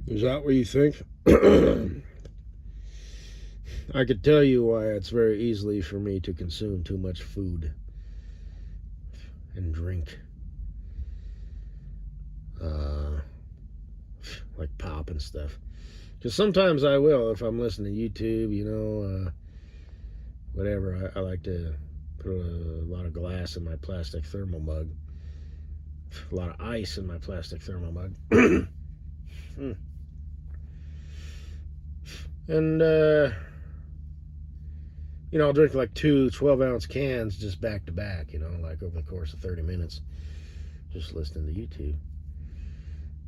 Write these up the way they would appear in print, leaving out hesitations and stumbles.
Is that what you think? I could tell you why it's very easily for me to consume too much food and drink. Uh, like pop and stuff. Because sometimes I will, if I'm listening to YouTube, whatever. I like to put a lot of glass in my plastic thermal mug, a lot of ice in my plastic thermal mug. And, I'll drink like two 12-ounce cans just back to back, like over the course of 30 minutes, just listening to YouTube.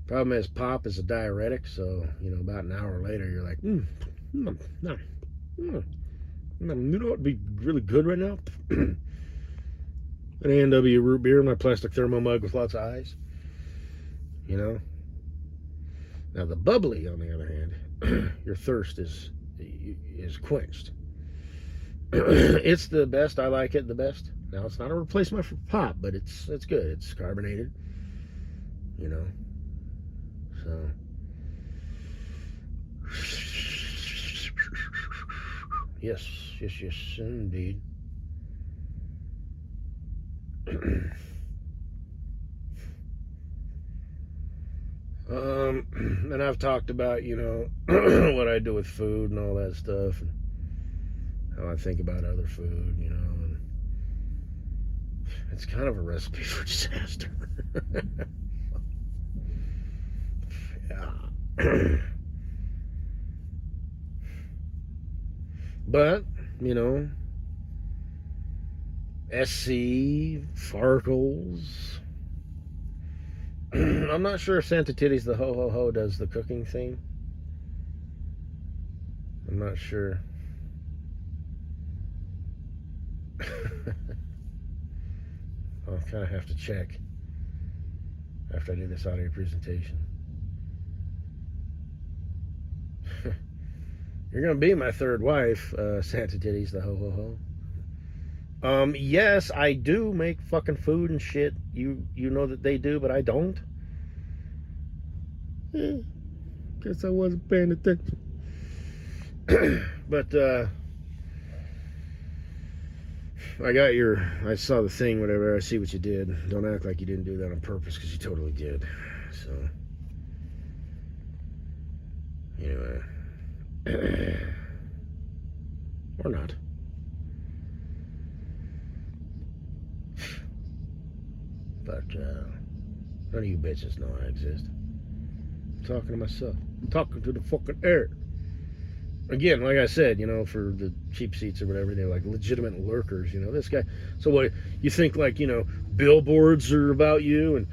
Problem is, pop is a diuretic, so, about an hour later, you're like, no, it'd be really good right now? An A&W root beer in my plastic thermal mug with lots of ice, Now, the bubbly, on the other hand, your thirst is quenched. It's the best. I like it the best. Now, it's not a replacement for pop, but it's good. It's carbonated, So, yes, indeed. And I've talked about, what I do with food and all that stuff, and how I think about other food, and it's kind of a recipe for disaster. Yeah. But, SC, Farkles. I'm not sure if Santa Titties the Ho Ho Ho does the cooking theme. I'm not sure. I'll kind of have to check after I do this audio presentation. You're going to be my third wife, Santa Titties the Ho Ho Ho. Yes, I do make fucking food and shit. You know that they do, but I don't. Guess I wasn't paying attention. But I saw the thing, whatever. I see what you did. Don't act like you didn't do that on purpose, because you totally did. So, anyway. Or not. But, none of you bitches know I exist. I'm talking to myself. I'm talking to the fucking air. Again, like I said, for the cheap seats or whatever, they're like legitimate lurkers, this guy. So what, you think like, billboards are about you and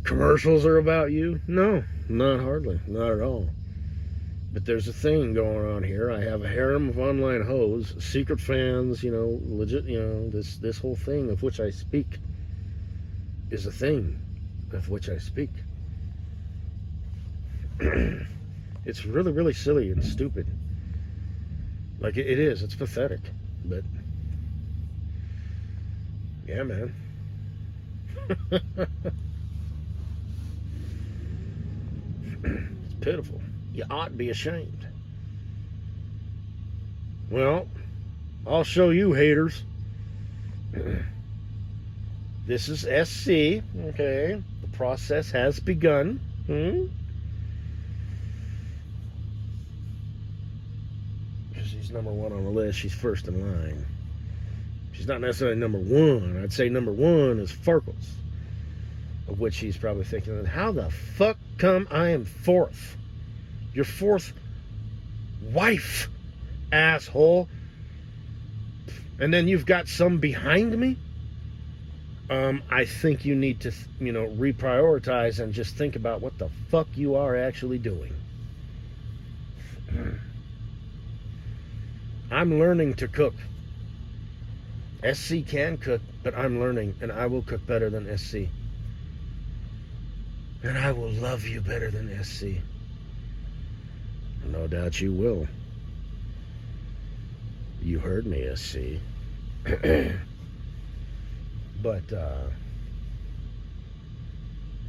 commercials are about you? No, not hardly. Not at all. But there's a thing going on here. I have a harem of online hoes, secret fans, legit, this whole thing of which I speak is a thing of which I speak. It's really, really silly and stupid. Like, it is. It's pathetic. But, yeah, man. It's pitiful. You ought to be ashamed. Well, I'll show you, haters. This is SC, okay? The process has begun. She's number one on the list. She's first in line. She's not necessarily number one. I'd say number one is Farkles, of which he's probably thinking, how the fuck come I am fourth? Your fourth wife, asshole. And then you've got some behind me? I think you need to, reprioritize and just think about what the fuck you are actually doing. I'm learning to cook. SC can cook, but I'm learning, and I will cook better than SC. And I will love you better than SC. No doubt you will. You heard me, SC. But,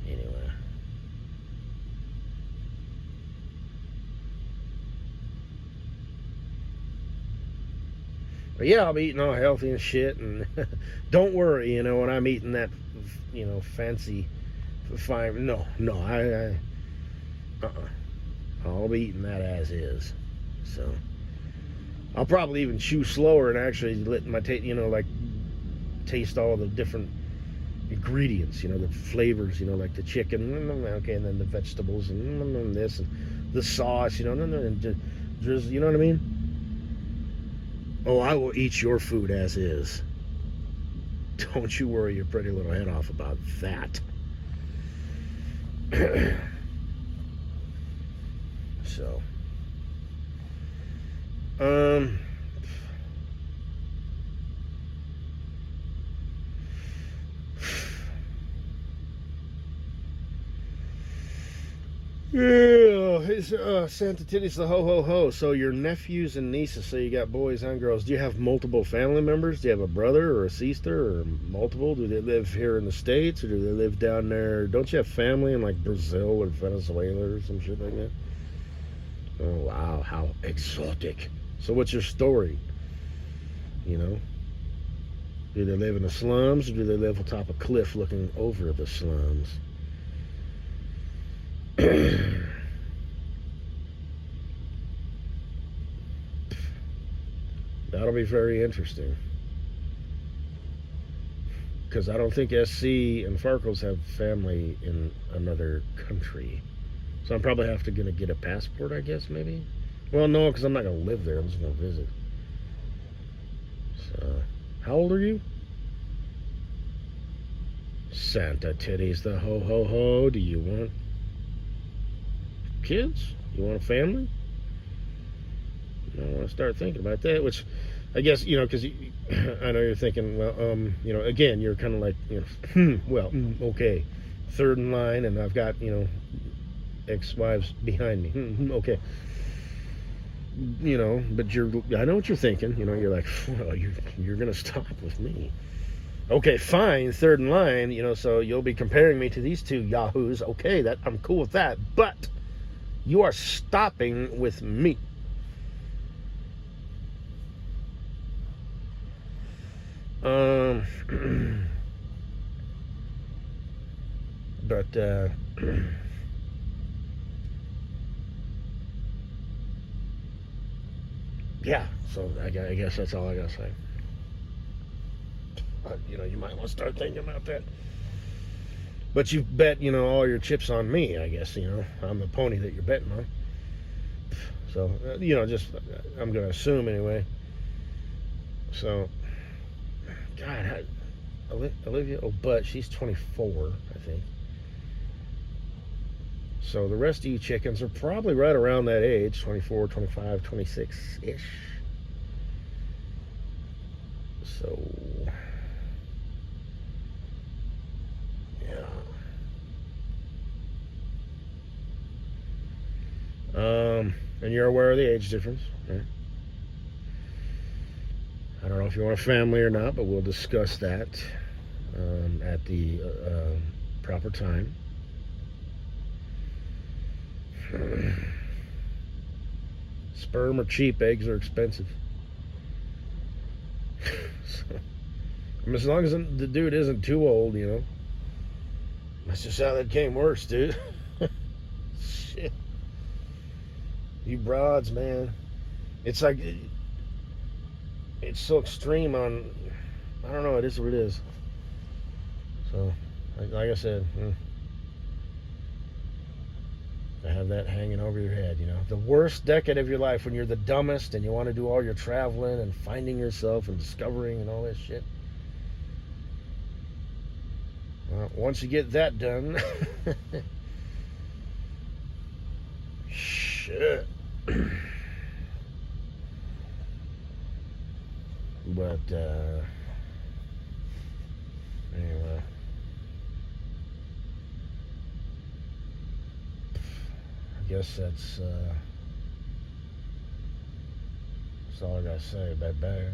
anyway. But yeah, I'll be eating all healthy and shit. And don't worry, when I'm eating that, fancy fine. No, I'll be eating that as is. So I'll probably even chew slower and actually let my taste all the different ingredients, the flavors, like the chicken, okay, and then the vegetables, and this, and the sauce, and just, you know what I mean? Oh, I will eat your food as is. Don't you worry your pretty little head off about that. So, yeah, it's Santa Titties the ho ho ho. So your nephews and nieces, so you got boys and girls. Do you have multiple family members? Do you have a brother or a sister or multiple? Do they live here in the States or do they live down there? Don't you have family in like Brazil or Venezuela or some shit like that? Oh wow, how exotic. So what's your story? Do they live in the slums or do they live atop a cliff looking over the slums? That'll be very interesting. Because I don't think SC and Farkles have family in another country. So I'm probably going to get a passport, I guess, maybe? Well, no, because I'm not going to live there. I'm just going to visit. So, how old are you? Santa Titties the ho ho ho. Do you want kids? You want a family? I want to start thinking about that, which I guess, because I know you're thinking, well, again, you're kind of like, okay, third in line, and I've got, ex-wives behind me. Okay. But I know what you're thinking. You're like, well, you're going to stop with me. Okay, fine, third in line, so you'll be comparing me to these two yahoos. Okay, I'm cool with that, but you are stopping with me. But yeah, so I guess that's all I gotta say. You might want to start thinking about that. But you bet, all your chips on me, I guess, I'm the pony that you're betting on. So, I'm going to assume anyway. So, God, Olivia, but she's 24, I think. So the rest of you chickens are probably right around that age, 24, 25, 26-ish. So, yeah. And you're aware of the age difference, right? I don't know if you want a family or not, but we'll discuss that at the proper time. Sperm are cheap, eggs are expensive. So, as long as the dude isn't too old, That's just how that game works, dude. Shit. You broads, man. It's like, it's so extreme on, I don't know, it is what it is. So, like I said, I have that hanging over your head, The worst decade of your life when you're the dumbest and you want to do all your traveling and finding yourself and discovering and all that shit. Well, once you get that done, shit. But, anyway. I guess that's all I gotta say. Bye-bye.